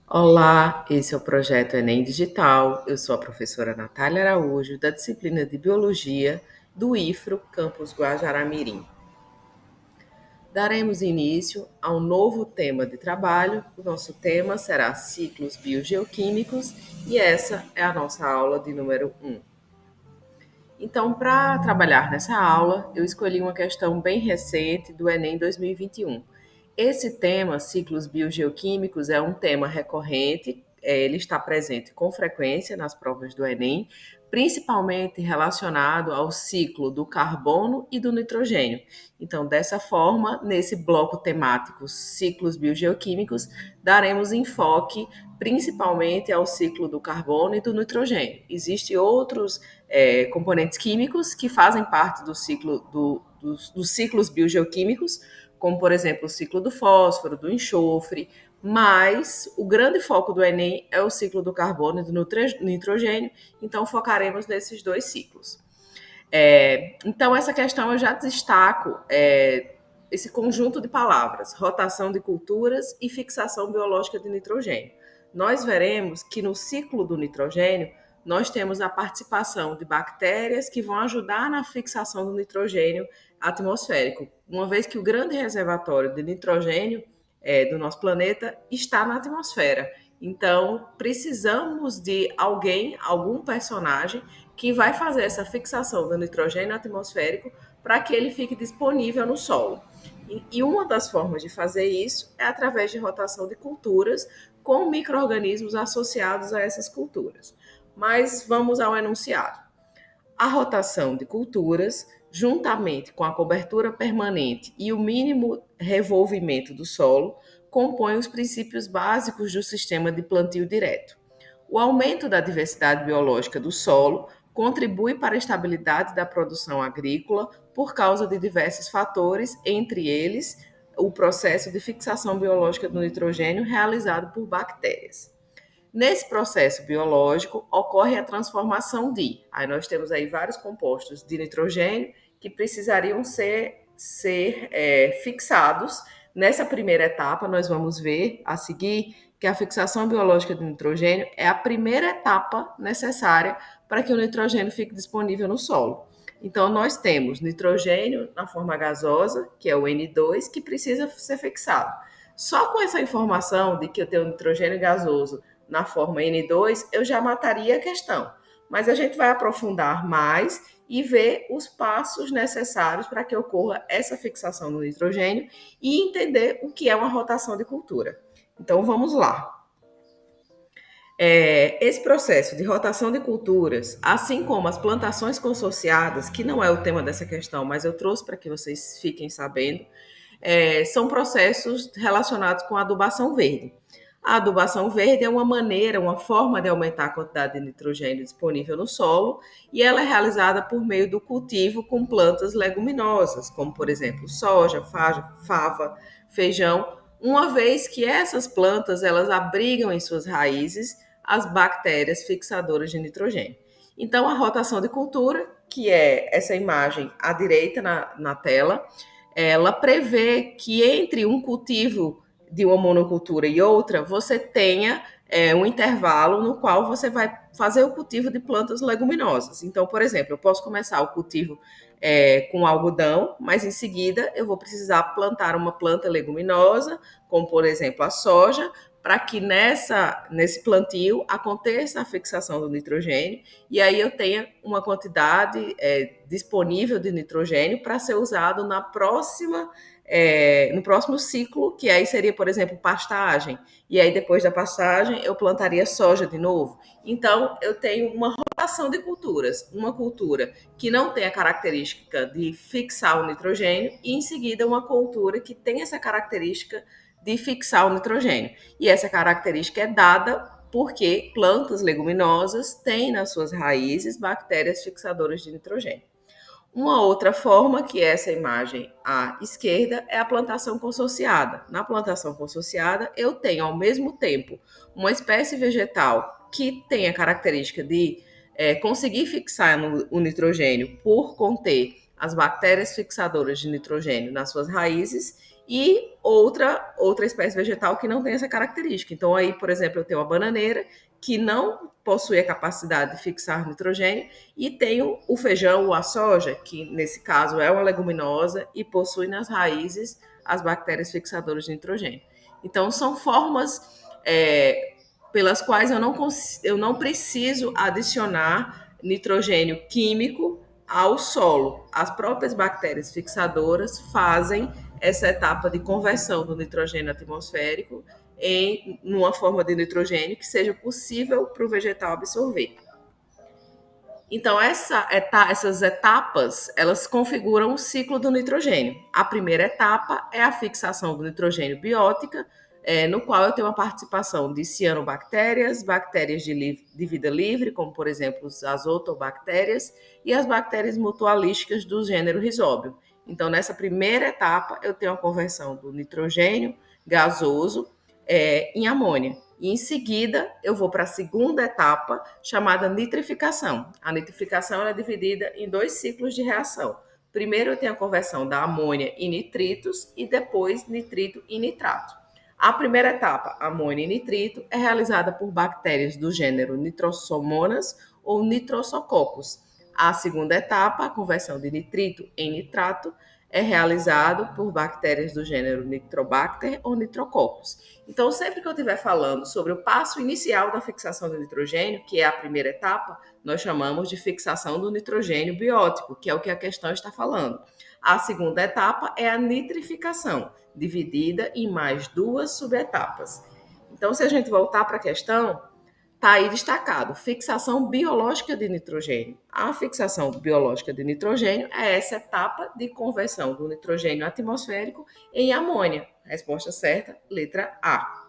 Olá, esse é o projeto Enem Digital. Eu sou a professora Natália Araújo, da disciplina de Biologia do IFRO Campus Guajará-Mirim. Daremos início a um novo tema de trabalho. O nosso tema será ciclos biogeoquímicos e essa é a nossa aula de número 1. Então, para trabalhar nessa aula, eu escolhi uma questão bem recente do Enem 2021. Esse tema, ciclos biogeoquímicos, é um tema recorrente, ele está presente com frequência nas provas do Enem, principalmente relacionado ao ciclo do carbono e do nitrogênio. Então, dessa forma, nesse bloco temático ciclos biogeoquímicos, daremos enfoque principalmente ao ciclo do carbono e do nitrogênio. Existem outros componentes químicos que fazem parte do ciclo dos ciclos biogeoquímicos, como por exemplo o ciclo do fósforo, do enxofre, mas o grande foco do Enem é o ciclo do carbono e do nitrogênio, então focaremos nesses dois ciclos. Então, essa questão eu já destaco esse conjunto de palavras, rotação de culturas e fixação biológica de nitrogênio. Nós veremos que no ciclo do nitrogênio, nós temos a participação de bactérias que vão ajudar na fixação do nitrogênio atmosférico, uma vez que o grande reservatório de nitrogênio do nosso planeta está na atmosfera. Então, precisamos de algum personagem que vai fazer essa fixação do nitrogênio atmosférico para que ele fique disponível no solo. E uma das formas de fazer isso é através de rotação de culturas com micro-organismos associados a essas culturas. Mas vamos ao enunciado. A rotação de culturas, juntamente com a cobertura permanente e o mínimo revolvimento do solo, compõem os princípios básicos do sistema de plantio direto. O aumento da diversidade biológica do solo contribui para a estabilidade da produção agrícola por causa de diversos fatores, entre eles o processo de fixação biológica do nitrogênio realizado por bactérias. Nesse processo biológico ocorre a transformação aí nós temos aí vários compostos de nitrogênio que precisariam ser fixados. Nessa primeira etapa, nós vamos ver a seguir que a fixação biológica de nitrogênio é a primeira etapa necessária para que o nitrogênio fique disponível no solo. Então, nós temos nitrogênio na forma gasosa, que é o N2, que precisa ser fixado. Só com essa informação de que eu tenho nitrogênio gasoso na forma N2, eu já mataria a questão. Mas a gente vai aprofundar mais e ver os passos necessários para que ocorra essa fixação do nitrogênio e entender o que é uma rotação de cultura. Então, vamos lá. Esse processo de rotação de culturas, assim como as plantações consorciadas, que não é o tema dessa questão, mas eu trouxe para que vocês fiquem sabendo, são processos relacionados com a adubação verde. A adubação verde é uma maneira, uma forma de aumentar a quantidade de nitrogênio disponível no solo e ela é realizada por meio do cultivo com plantas leguminosas, como por exemplo soja, fava, feijão, uma vez que essas plantas elas abrigam em suas raízes as bactérias fixadoras de nitrogênio. Então, a rotação de cultura, que é essa imagem à direita na tela, ela prevê que entre um cultivo de uma monocultura e outra, você tenha um intervalo no qual você vai fazer o cultivo de plantas leguminosas. Então, por exemplo, eu posso começar o cultivo com algodão, mas em seguida eu vou precisar plantar uma planta leguminosa, como por exemplo a soja, para que nesse plantio aconteça a fixação do nitrogênio e aí eu tenha uma quantidade disponível de nitrogênio para ser usado no próximo ciclo, que aí seria, por exemplo, pastagem. E aí, depois da pastagem, eu plantaria soja de novo. Então, eu tenho uma rotação de culturas. Uma cultura que não tem a característica de fixar o nitrogênio e, em seguida, uma cultura que tem essa característica de fixar o nitrogênio. E essa característica é dada porque plantas leguminosas têm nas suas raízes bactérias fixadoras de nitrogênio. Uma outra forma, que é essa imagem à esquerda, é a plantação consorciada. Na plantação consorciada, eu tenho ao mesmo tempo uma espécie vegetal que tem a característica de conseguir fixar o nitrogênio por conter as bactérias fixadoras de nitrogênio nas suas raízes, e outra espécie vegetal que não tem essa característica. Então, aí, por exemplo, eu tenho a bananeira, que não possui a capacidade de fixar nitrogênio, e tenho o feijão ou a soja, que nesse caso é uma leguminosa e possui nas raízes as bactérias fixadoras de nitrogênio. Então, são formas pelas quais eu não preciso adicionar nitrogênio químico ao solo. As próprias bactérias fixadoras fazem essa etapa de conversão do nitrogênio atmosférico em uma forma de nitrogênio que seja possível para o vegetal absorver. Então, essas etapas, elas configuram o ciclo do nitrogênio. A primeira etapa é a fixação do nitrogênio biótica, no qual eu tenho a participação de cianobactérias, bactérias de vida livre, como, por exemplo, as azotobactérias, e as bactérias mutualísticas do gênero Rhizóbio. Então, nessa primeira etapa, eu tenho a conversão do nitrogênio gasoso em amônia. E em seguida, eu vou para a segunda etapa, chamada nitrificação. A nitrificação é dividida em 2 ciclos de reação. Primeiro, eu tenho a conversão da amônia em nitritos e depois nitrito em nitrato. A primeira etapa, amônia e nitrito, é realizada por bactérias do gênero Nitrosomonas ou Nitrosococcus. A segunda etapa, a conversão de nitrito em nitrato, é realizado por bactérias do gênero Nitrobacter ou Nitrococcus. Então, sempre que eu estiver falando sobre o passo inicial da fixação do nitrogênio, que é a primeira etapa, nós chamamos de fixação do nitrogênio biótico, que é o que a questão está falando. A segunda etapa é a nitrificação, dividida em mais 2 subetapas. Então, se a gente voltar para a questão, está aí destacado, fixação biológica de nitrogênio. A fixação biológica de nitrogênio é essa etapa de conversão do nitrogênio atmosférico em amônia. Resposta certa, letra A.